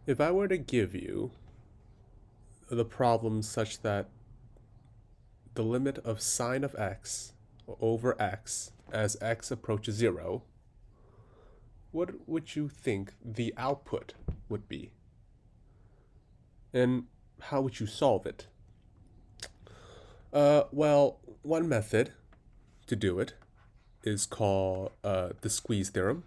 If I were to give you the problem such that the limit of sine of x over x as x approaches 0, what would you think the output would be? And how would you solve it? Well, one method to do it is called the squeeze theorem.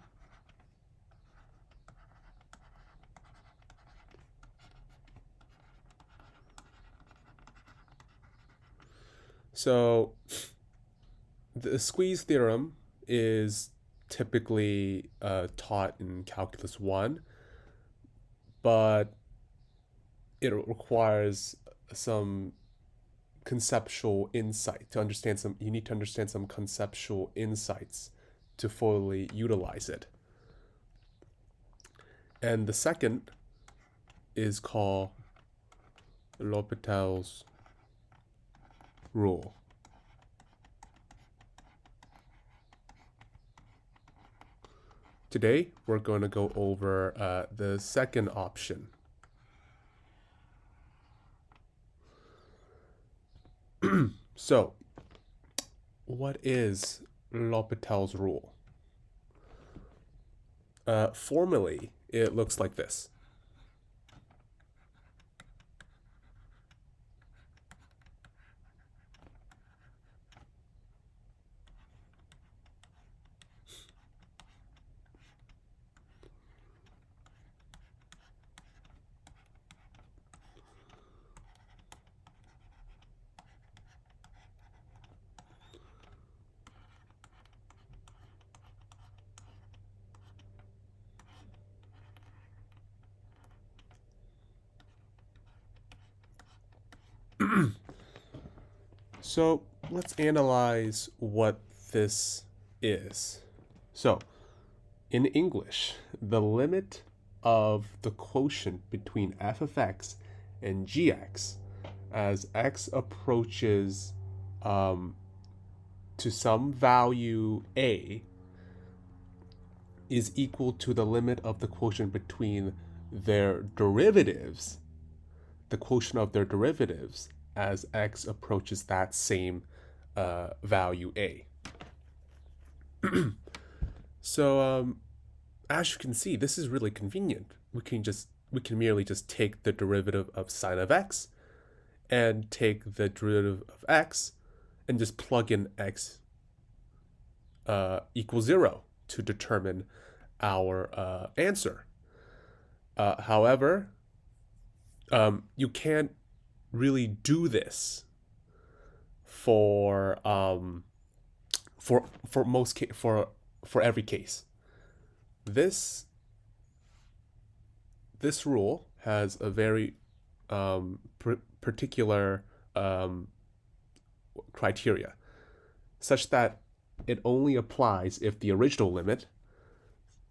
So the squeeze theorem is typically taught in Calculus 1, but it requires some conceptual insight to understand some you need to understand some conceptual insights to fully utilize it. And the second is called L'Hopital's rule. Today, we're going to go over the second option. So, what is L'Hopital's rule? Formally, it looks like this. So, let's analyze what this is. So, in English, the limit of the quotient between f of x and gx as x approaches to some value a is equal to the limit of the quotient between their derivatives, the quotient of their derivatives as x approaches that same value a. So as you can see, this is really convenient. We can merely just take the derivative of sine of x and take the derivative of x and just plug in x equals 0 to determine our answer. However, you can't really do this for for every case. This this rule has a very particular criteria, such that it only applies if the original limit,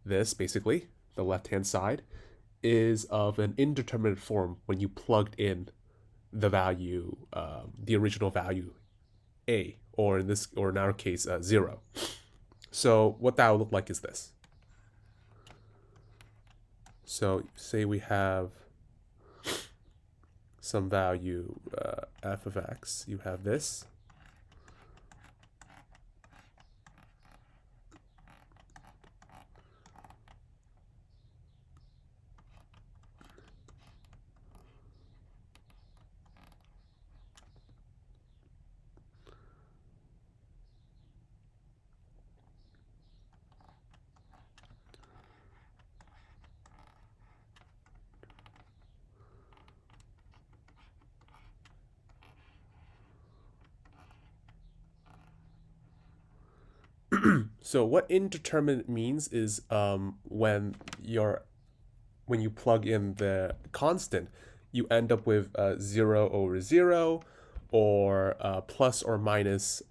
this basically, the left hand side, is of an indeterminate form when you plugged in the value, the original value a, or in our case, 0. So what that would look like is this. So say we have some value f of x. You have this. So what indeterminate means is when you plug in the constant, you end up with 0 over 0, or plus or minus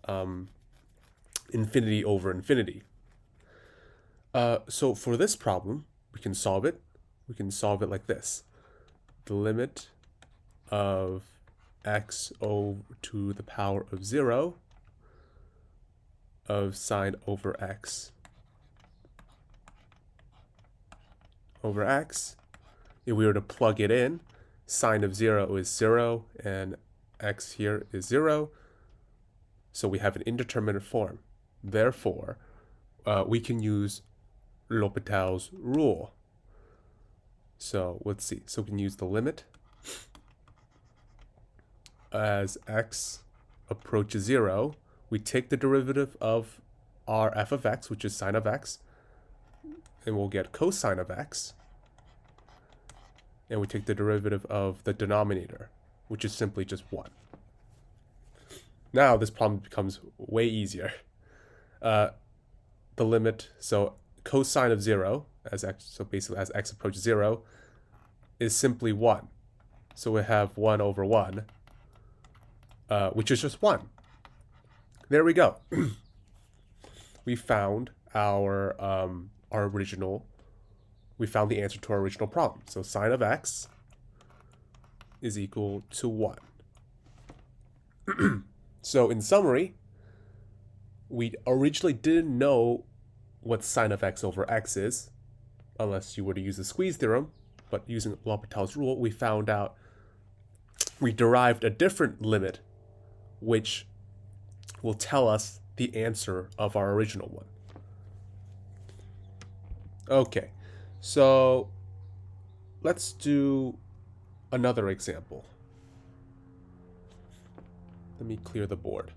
infinity over infinity. So for this problem, we can solve it. We can solve it like this. The limit of x over to the power of 0 of sine over x if we were to plug it in, sine of 0 is 0, and x here is 0. So we have an indeterminate form. Therefore, we can use L'Hopital's rule. So let's see. So we can use the limit as x approaches 0. We take the derivative of our f of x, which is sine of x, and we'll get cosine of x. And we take the derivative of the denominator, which is simply just 1. Now this problem becomes way easier. The limit, so cosine of 0, as x, so basically as x approaches 0, is simply 1. So we have 1 over 1, which is just 1. There we go. We found our original, we found the answer to our original problem. So sine of x is equal to 1. So in summary, we originally didn't know what sine of x over x is, unless you were to use the squeeze theorem, but using L'Hopital's rule, we found out, we derived a different limit, which will tell us the answer of our original one. Okay, so let's do another example. Let me clear the board.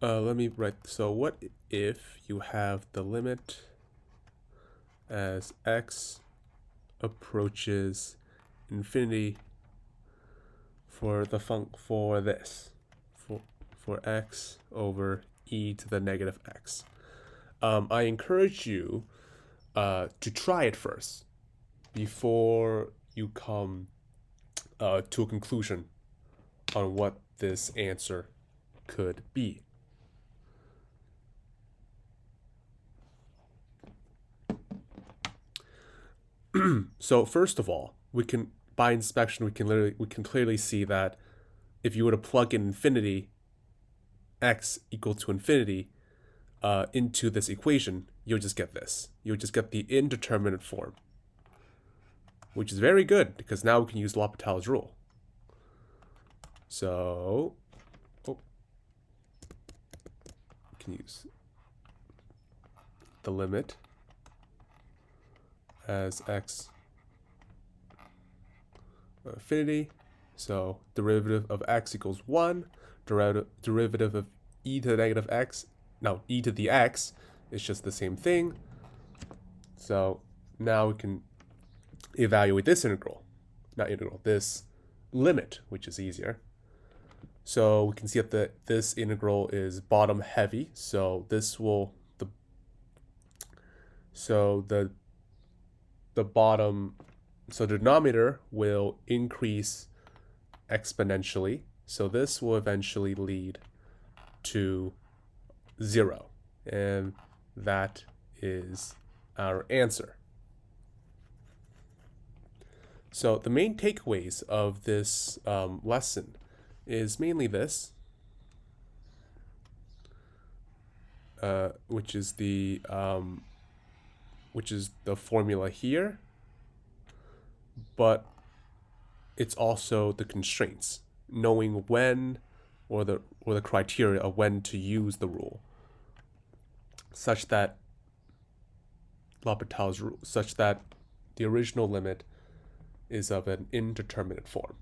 Let me write, so what if you have the limit as x approaches infinity for the for x over e to the negative x. I encourage you to try it first before you come to a conclusion on what this answer could be. So first of all, we can, by inspection, we can clearly see that if you were to plug in infinity, x equal to infinity, into this equation, you'll just get this. You'll just get the indeterminate form, which is very good because now we can use L'Hopital's rule. So, we can use the limit as x infinity. So derivative of x equals 1. Derivative of e to the negative x, no, e to the x is just the same thing. So now we can evaluate this integral, not integral, this limit, which is easier. So we can see that this integral is bottom heavy. So this will, the bottom, so the denominator will increase exponentially. So this will eventually lead to 0. And that is our answer. So the main takeaways of this lesson is mainly this, which is the formula here, but it's also the constraints, knowing when, or the criteria of when to use the rule, such that L'Hopital's rule, such that the original limit is of an indeterminate form.